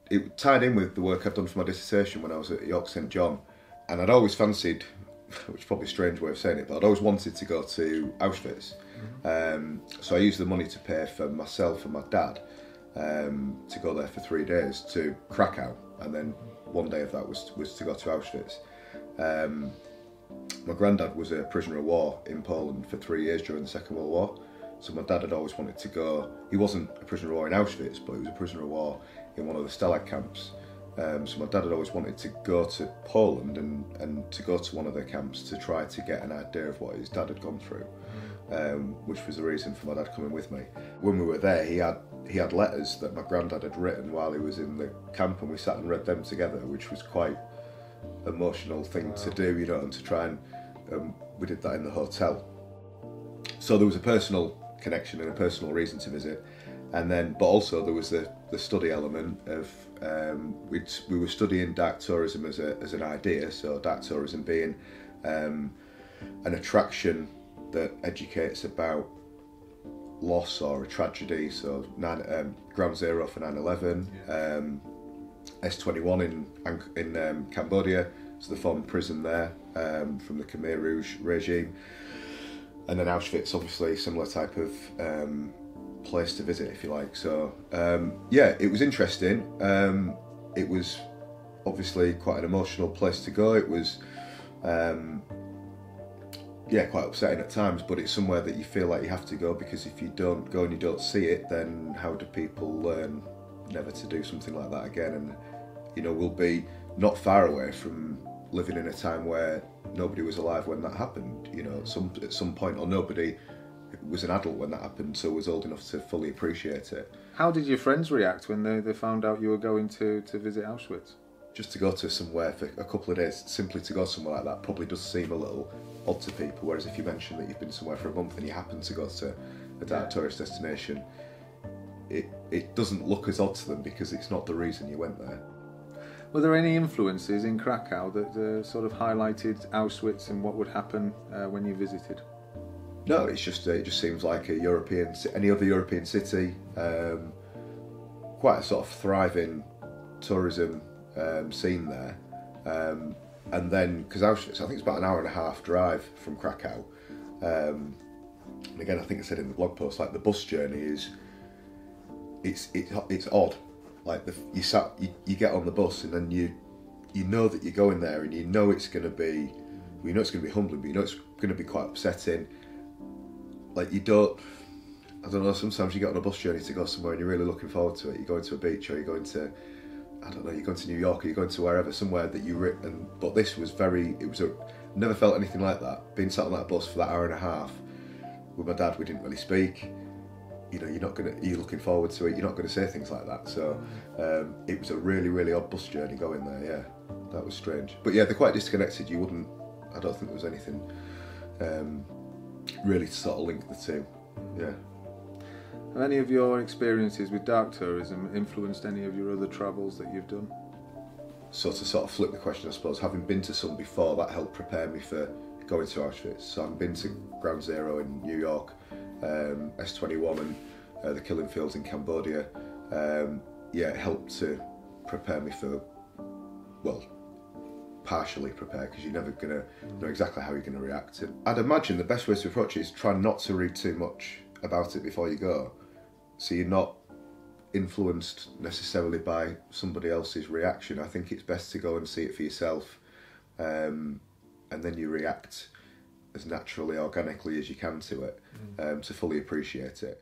it tied in with the work I'd done for my dissertation when I was at York St John, and I'd always fancied, which is probably a strange way of saying it, but I'd always wanted to go to Auschwitz. So I used the money to pay for myself and my dad to go there for 3 days to Krakow, and then one day of that was to go to Auschwitz. My granddad was a prisoner of war in Poland for 3 years during the Second World War, so my dad had always wanted to go. He wasn't a prisoner of war in Auschwitz, but he was a prisoner of war in one of the Stalag camps. So my dad had always wanted to go to Poland and to go to one of their camps to try to get an idea of what his dad had gone through, which was the reason for my dad coming with me. When we were there, he had letters that my granddad had written while he was in the camp, and we sat and read them together, which was quite emotional thing to do, you know, and to try and we did that in the hotel. So there was a personal connection and a personal reason to visit, and then but also there was the study element of we were studying dark tourism as an idea. So dark tourism being an attraction that educates about loss or a tragedy. So Ground Zero for 9/11, S21 in Cambodia, so the former prison there from the Khmer Rouge regime, and then Auschwitz, obviously similar type of place to visit, if you like. So yeah, it was interesting. It was obviously quite an emotional place to go. It was yeah, quite upsetting at times, but it's somewhere that you feel like you have to go, because if you don't go and you don't see it, then how do people learn never to do something like that again? And you know, we'll be not far away from living in a time where nobody was alive when that happened, you know, at some point, or nobody was an adult when that happened, so was old enough to fully appreciate it. How did your friends react when they found out you were going to visit Auschwitz? Just to go to somewhere for a couple of days, simply to go somewhere like that, probably does seem a little odd to people, whereas if you mention that you've been somewhere for a month and you happen to go to a dark tourist destination, it doesn't look as odd to them, because it's not the reason you went there. Were there any influences in Krakow that sort of highlighted Auschwitz and what would happen when you visited? No, it just seems like any other European city, quite a sort of thriving tourism scene there, and then because Auschwitz, I think it's about an hour and a half drive from Krakow, and again I think I said in the blog post, like the bus journey is it's odd. Like you get on the bus, and then you know that you're going there, and you know it's going to be humbling, but you know it's going to be quite upsetting. Like I don't know, sometimes you get on a bus journey to go somewhere and you're really looking forward to it. You're going to a beach, or you're going to, I don't know, you're going to New York, or you're going to wherever, somewhere that but this was never felt anything like that. Being sat on that bus for that hour and a half with my dad, we didn't really speak. You know, you're looking forward to it, you're not going to say things like that. So it was a really, really odd bus journey going there, yeah. That was strange. But yeah, they're quite disconnected. I don't think there was anything really to sort of link the two, yeah. Have any of your experiences with dark tourism influenced any of your other travels that you've done? So to sort of flip the question, I suppose, having been to some before, that helped prepare me for going to Auschwitz. So I've been to Ground Zero in New York, S21 and the killing fields in Cambodia. Yeah, it helped to prepare me for, well, partially prepare, because you're never going to know exactly how you're going to react. And I'd imagine the best way to approach it is try not to read too much about it before you go, so you're not influenced necessarily by somebody else's reaction. I think it's best to go and see it for yourself, and then you react as naturally, organically as you can to it, to fully appreciate it.